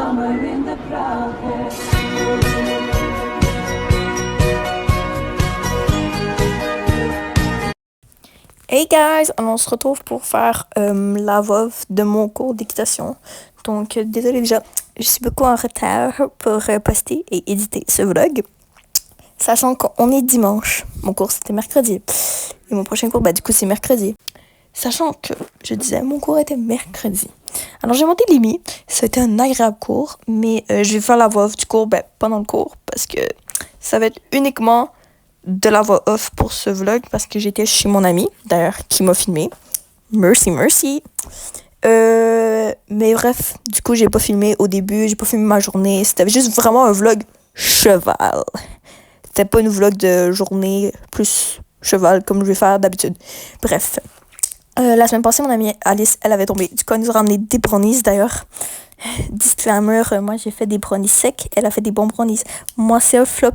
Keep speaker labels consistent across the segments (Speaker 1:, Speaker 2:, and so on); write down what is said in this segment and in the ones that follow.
Speaker 1: somewhere in the crowd there.
Speaker 2: Hey guys, on se retrouve pour faire la voix de mon cours d'équitation. Donc désolé déjà, je suis beaucoup en retard pour poster et éditer ce vlog. Sachant qu'on est dimanche, mon cours c'était mercredi. Et mon prochain cours, du coup c'est mercredi. Sachant que, je disais, mon cours était mercredi. Alors j'ai monté Limi, c'était un agréable cours, mais je vais faire la voix off du cours pendant le cours parce que ça va être uniquement de la voix off pour ce vlog parce que j'étais chez mon ami, d'ailleurs, qui m'a filmé. Merci. Mais bref, du coup, j'ai pas filmé au début, j'ai pas filmé ma journée. C'était juste vraiment un vlog cheval. C'était pas une vlog de journée plus cheval comme je vais faire d'habitude. Bref. La semaine passée, mon amie Alice, elle avait tombé. Du coup, elle nous a ramené des brownies d'ailleurs. Disclaimer, moi j'ai fait des brownies secs, elle a fait des bons brownies. Moi, c'est un flop.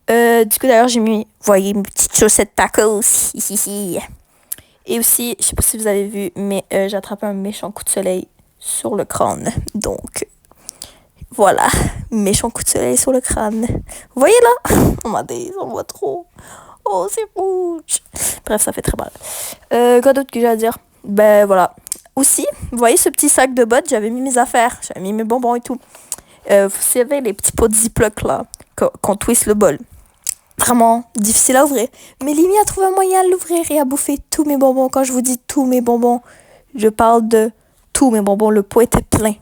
Speaker 2: Du coup, d'ailleurs, j'ai mis, voyez, mes petites chaussettes tacos. Et aussi, je sais pas si vous avez vu, mais j'ai attrapé un méchant coup de soleil sur le crâne. Donc, voilà, méchant coup de soleil sur le crâne. Vous voyez là? Oh my days, on voit trop. Oh, c'est rouge. Bref, ça fait très mal. Quoi d'autre que j'ai à dire? Voilà. Aussi, vous voyez ce petit sac de bottes? J'avais mis mes affaires, j'avais mis mes bonbons et tout. Vous savez, les petits pots de Ziploc là, qu'on twist le bol. Vraiment difficile à ouvrir. Mais Limi a trouvé un moyen de l'ouvrir et a bouffé tous mes bonbons. Quand je vous dis tous mes bonbons, je parle de tous mes bonbons. Le pot était plein.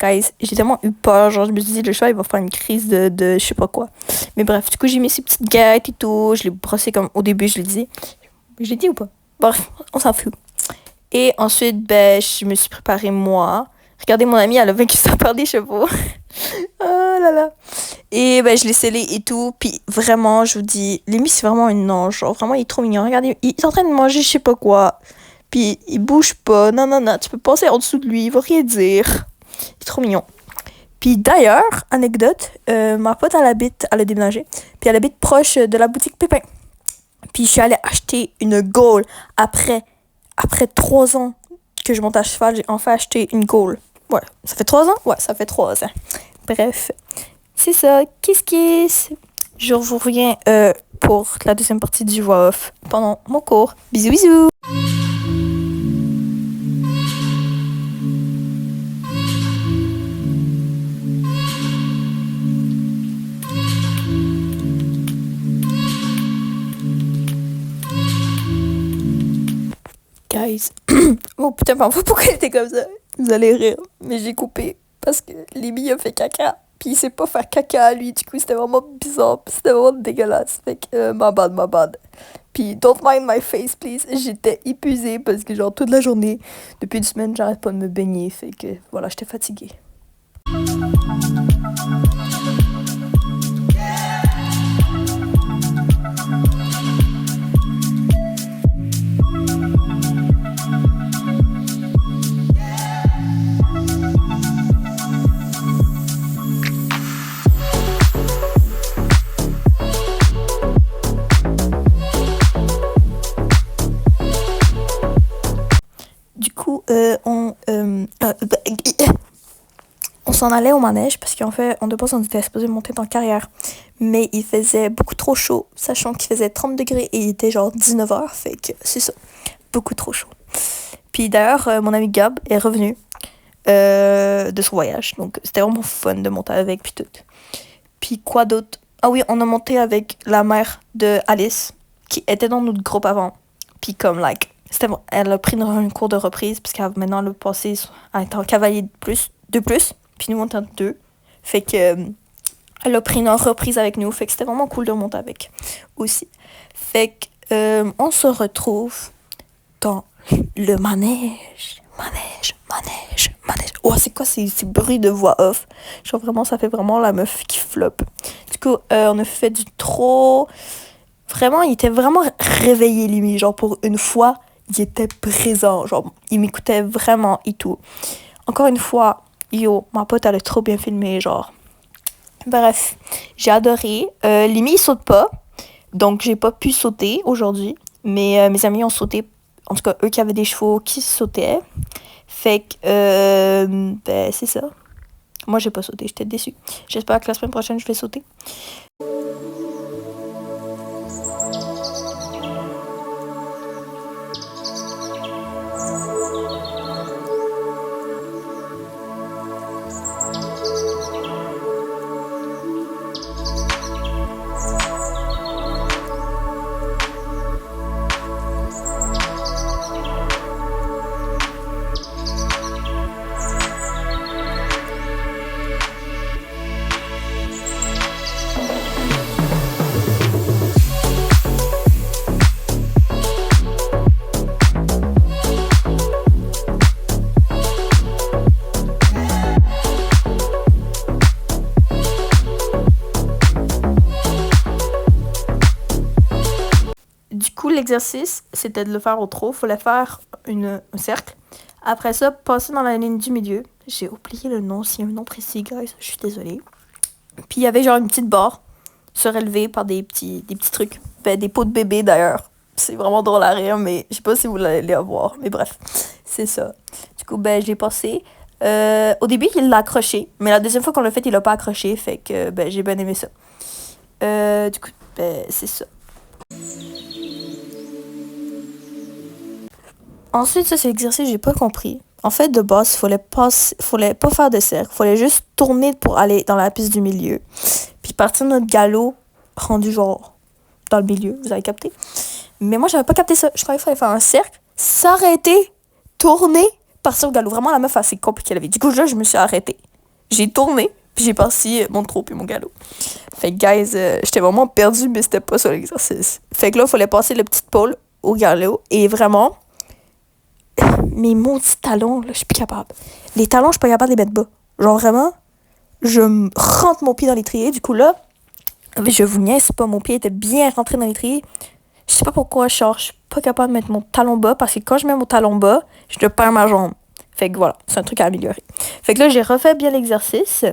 Speaker 2: Guys, j'ai tellement eu peur. Genre, je me suis dit, le chat, il va faire une crise de je sais pas quoi. Mais bref, du coup, j'ai mis ces petites gâtettes et tout. Je l'ai brossé comme au début, je l'ai dit. Je l'ai dit ou pas? Bref, on s'en fout. Et ensuite, je me suis préparée moi. Regardez, mon amie, elle a vaincu sa peur des chevaux. Oh là là. Et je l'ai scellé et tout. Puis vraiment, je vous dis, Lémi, c'est vraiment une ange. Genre, vraiment, il est trop mignon. Regardez, il est en train de manger je sais pas quoi. Puis il bouge pas. Non. Tu peux passer en dessous de lui. Il va rien dire. Il est trop mignon. Puis d'ailleurs, anecdote, ma pote, elle a déménagé. Puis elle habite proche de la boutique Pépin. Puis je suis allée acheter une Gaule. Après 3 ans que je monte à cheval, j'ai enfin acheté une Gaule. Ouais, ça fait 3 ans? Ouais, ça fait 3 ans. Bref, c'est ça. Kiss. Je vous reviens pour la deuxième partie du voix off pendant mon cours. Bisous. Guys. Oh putain, parfois pourquoi il était comme ça? Vous allez rire. Mais j'ai coupé parce que Libby a fait caca. Puis il sait pas faire caca à lui. Du coup, c'était vraiment bizarre. Puis c'était vraiment dégueulasse. Fait que, my bad. Puis, don't mind my face, please. J'étais épuisée parce que, genre, toute la journée, depuis une semaine, j'arrête pas de me baigner. Fait que, voilà, j'étais fatiguée. Du coup, on s'en allait au manège parce qu'en fait, de base, on était supposé monter dans carrière. Mais il faisait beaucoup trop chaud, sachant qu'il faisait 30 degrés et il était genre 19h. Fait que c'est ça, beaucoup trop chaud. Puis d'ailleurs, mon ami Gab est revenu de son voyage. Donc c'était vraiment fun de monter avec, puis tout. Puis quoi d'autre? Ah oui, on a monté avec la mère de Alice, qui était dans notre groupe avant. Puis comme, elle a pris un cours de reprise, parce qu'elle maintenant le passé à être en cavalier de plus. Puis nous, on était en 2. Fait que, elle a pris une reprise avec nous. Fait que c'était vraiment cool de monter avec aussi. Fait que, on se retrouve dans le manège. Oh, c'est quoi ces bruits de voix off? Genre vraiment, ça fait vraiment la meuf qui floppe. Du coup, on a fait du trop... Vraiment, il était vraiment réveillé, lui. Genre, pour une fois, il était présent. Genre, il m'écoutait vraiment et tout. Encore une fois, ma pote, elle a trop bien filmé, genre. Bref, j'ai adoré. Limi, il saute pas. Donc, j'ai pas pu sauter aujourd'hui. Mais mes amis ont sauté. En tout cas, eux qui avaient des chevaux qui sautaient. Fait que, c'est ça. Moi, j'ai pas sauté, j'étais déçue. J'espère que la semaine prochaine, je vais sauter. Du coup, l'exercice, c'était de le faire au trot. Il fallait faire un cercle. Après ça, passer dans la ligne du milieu. J'ai oublié le nom, s'il y a un nom précis, guys. Je suis désolée. Puis il y avait genre une petite barre surélevée par des petits trucs. Ben, des pots de bébé d'ailleurs. C'est vraiment drôle à rire, mais je sais pas si vous l'allez avoir. Mais bref, c'est ça. Du coup, ben, j'ai passé. Au début, il l'a accroché. Mais la deuxième fois qu'on l'a fait, il l'a pas accroché. Fait que ben, j'ai bien aimé ça. Du coup, ben, c'est ça. Ensuite, ça, c'est l'exercice que j'ai pas compris. En fait, de base, fallait pas faire de cercle. Fallait juste tourner pour aller dans la piste du milieu. Puis partir de notre galop rendu genre dans le milieu. Vous avez capté? Mais moi, j'avais pas capté ça. Je croyais qu'il fallait faire un cercle, s'arrêter, tourner, partir au galop. Vraiment, la meuf, assez compliquée la vie. Du coup, là, je me suis arrêtée. J'ai tourné, puis j'ai parti mon trot puis mon galop. Fait que, guys, j'étais vraiment perdue, mais c'était pas ça l'exercice. Fait que là, il fallait passer le petit pôle au galop. Et vraiment, mes maudits talons, là, je suis plus capable. Les talons, je suis pas capable de les mettre bas. Genre vraiment, je rentre mon pied dans l'étrier. Du coup, là, je vous niaise pas, mon pied était bien rentré dans l'étrier. Je sais pas pourquoi, je suis pas capable de mettre mon talon bas, parce que quand je mets mon talon bas, je perds ma jambe. Fait que voilà, c'est un truc à améliorer. Fait que là, j'ai refait bien l'exercice.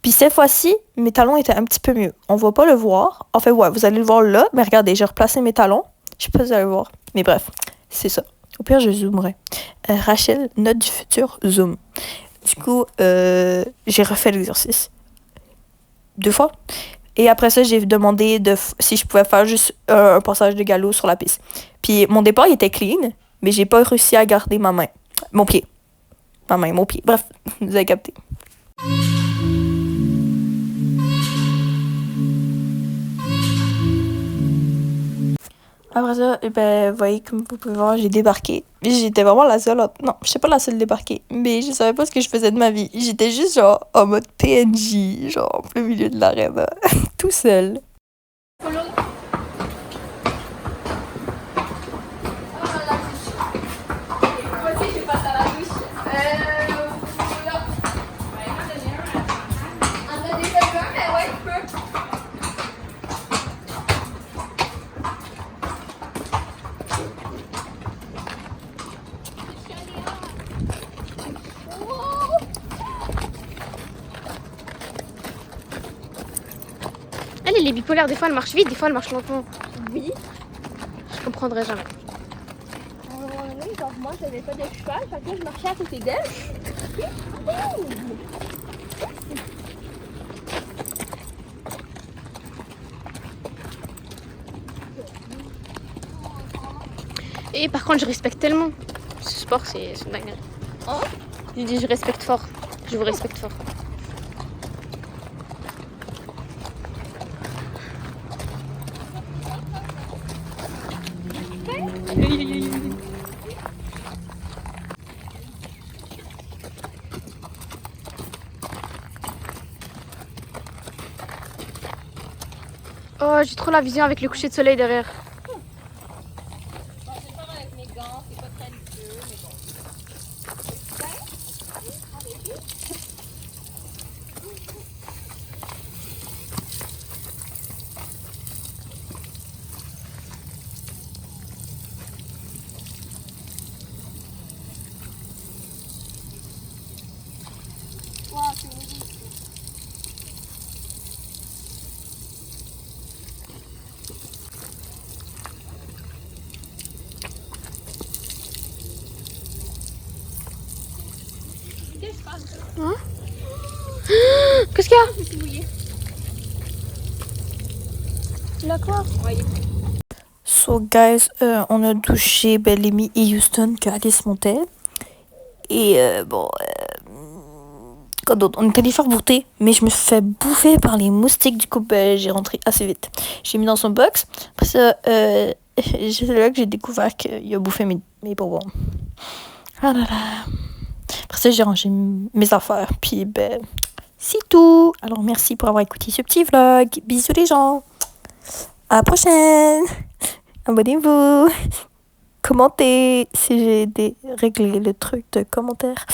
Speaker 2: Puis cette fois-ci, mes talons étaient un petit peu mieux. On va pas le voir. En fait, ouais, vous allez le voir là. Mais regardez, j'ai replacé mes talons. Je sais pas si vous allez le voir. Mais bref, c'est ça. Au pire, je zoomerai. Rachel, note du futur, zoom. Du coup, j'ai refait l'exercice 2 fois. Et après ça, j'ai demandé si je pouvais faire juste un passage de galop sur la piste. Puis mon départ, il était clean, mais j'ai pas réussi à garder ma main. Mon pied. Ma main, mon pied. Bref, vous avez capté. Après ça, ben, vous voyez, comme vous pouvez voir, j'ai débarqué. J'étais vraiment la seule. Non, je sais pas la seule débarquée. Mais je savais pas ce que je faisais de ma vie. J'étais juste, genre, en mode PNJ, genre, en plein milieu de l'arène. Tout seul.
Speaker 3: Elle est bipolaire, des fois elle marche vite, des fois elle marche lentement.
Speaker 4: Oui.
Speaker 3: Je comprendrai jamais.
Speaker 4: Genre moi j'avais pas de cheval, fait que là je marchais à côté d'elle.
Speaker 3: Et par contre je respecte tellement. Ce sport c'est dingue.
Speaker 4: Hein?
Speaker 3: Je dis je respecte fort. Je vous respecte fort. Oh, j'ai trop la vision avec le coucher de soleil derrière. Qu'est-ce qu'il y a?
Speaker 4: Je suis mouillée. Tu l'as quoi? Oui.
Speaker 2: So guys, on a touché Bellamy et Houston que Alice montait. Et quoi d'autre? On est allé faire goûter, mais je me suis fait bouffer par les moustiques. Du coup, j'ai rentré assez vite. J'ai mis dans son box. Après ça, c'est là que j'ai découvert qu'il a bouffé mes bonbons. Ah là là. Après ça, j'ai rangé mes affaires. Puis c'est tout. Alors merci pour avoir écouté ce petit vlog. Bisous les gens. À la prochaine. Abonnez-vous. Commentez si j'ai réglé le truc de commentaires.